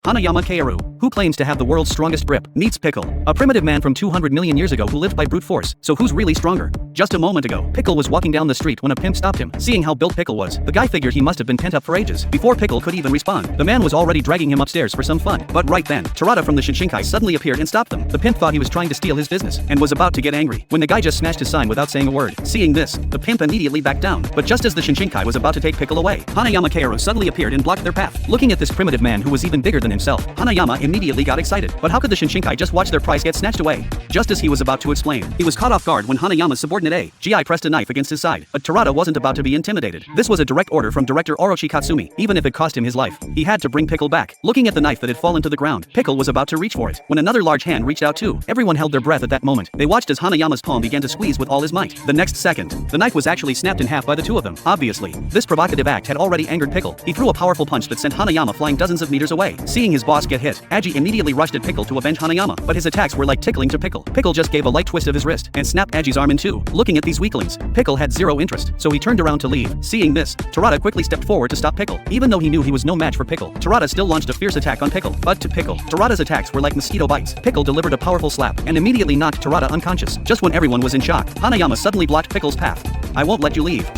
Hanayama Kaoru, who claims to have the world's strongest grip, meets Pickle, a primitive man from 200 million years ago who lived by brute force. So who's really stronger? Just a moment ago, Pickle was walking down the street when a pimp stopped him. Seeing how built Pickle was, the guy figured he must have been pent up for ages. Before Pickle could even respond, the man was already dragging him upstairs for some fun. But right then, Tarada from the Shinshinkai suddenly appeared and stopped them. The pimp thought he was trying to steal his business and was about to get angry when the guy just smashed his sign without saying a word. Seeing this, the pimp immediately backed down. But just as the Shinshinkai was about to take Pickle away, Hanayama Kaoru suddenly appeared and blocked their path. Looking at this primitive man who was even bigger than himself, Hanayama immediately got excited. But how could the Shinshinkai just watch their prize get snatched away? Just as he was about to explain, he was caught off guard when Hanayama's subordinate A.G.I. pressed a knife against his side. But Tarada wasn't about to be intimidated. This was a direct order from director Orochi Katsumi. Even if it cost him his life, he had to bring Pickle back. Looking at the knife that had fallen to the ground, Pickle was about to reach for it when another large hand reached out too. Everyone held their breath at that moment. They watched as Hanayama's palm began to squeeze with all his might. The next second, the knife was actually snapped in half by the two of them. Obviously, this provocative act had already angered Pickle. He threw a powerful punch that sent Hanayama flying dozens of meters away. Seeing his boss get hit, Agi immediately rushed at Pickle to avenge Hanayama, but his attacks were like tickling to Pickle. Pickle just gave a light twist of his wrist and snapped Agi's arm in two. Looking at these weaklings, Pickle had zero interest, so he turned around to leave. Seeing this, Tarada quickly stepped forward to stop Pickle. Even though he knew he was no match for Pickle, Tarada still launched a fierce attack on Pickle. But to Pickle, Tarada's attacks were like mosquito bites. Pickle delivered a powerful slap and immediately knocked Tarada unconscious. Just when everyone was in shock, Hanayama suddenly blocked Pickle's path. I won't let you leave.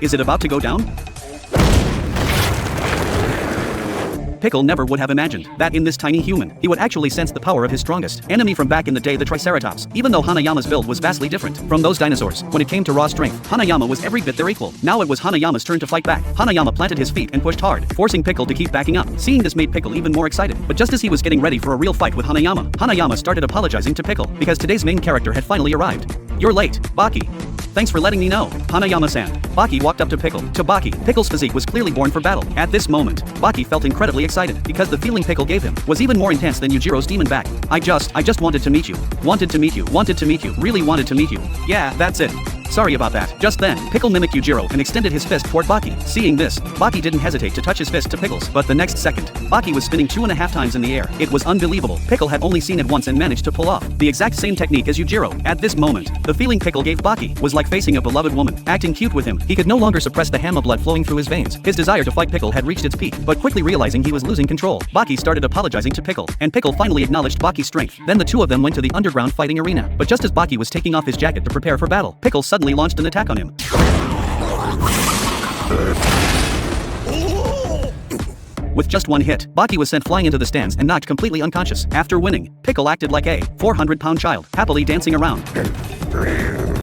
Is it about to go down? Pickle never would have imagined that in this tiny human, he would actually sense the power of his strongest enemy from back in the day, the Triceratops. Even though Hanayama's build was vastly different from those dinosaurs, when it came to raw strength, Hanayama was every bit their equal. Now it was Hanayama's turn to fight back. Hanayama planted his feet and pushed hard, forcing Pickle to keep backing up. Seeing this made Pickle even more excited. But just as he was getting ready for a real fight with Hanayama, Hanayama started apologizing to Pickle because today's main character had finally arrived. You're late, Baki. Thanks for letting me know, Hanayama-san. Baki walked up to Pickle. To Baki, Pickle's physique was clearly born for battle. At this moment, Baki felt incredibly excited because the feeling Pickle gave him was even more intense than Yujiro's demon back. I just wanted to meet you. Wanted to meet you. Wanted to meet you. Really wanted to meet you. Yeah, that's it. Sorry about that. Just then, Pickle mimicked Yujiro and extended his fist toward Baki. Seeing this, Baki didn't hesitate to touch his fist to Pickle's, but the next second, Baki was spinning 2.5 times in the air. It was unbelievable. Pickle had only seen it once and managed to pull off the exact same technique as Yujiro. At this moment, the feeling Pickle gave Baki was like facing a beloved woman, acting cute with him. He could no longer suppress the Hama blood flowing through his veins. His desire to fight Pickle had reached its peak, but quickly realizing he was losing control, Baki started apologizing to Pickle, and Pickle finally acknowledged Baki's strength. Then the two of them went to the underground fighting arena. But just as Baki was taking off his jacket to prepare for battle, Pickle suddenly launched an attack on him. With just one hit, Baki was sent flying into the stands and knocked completely unconscious. After winning, Pickle acted like a 400-pound child, happily dancing around.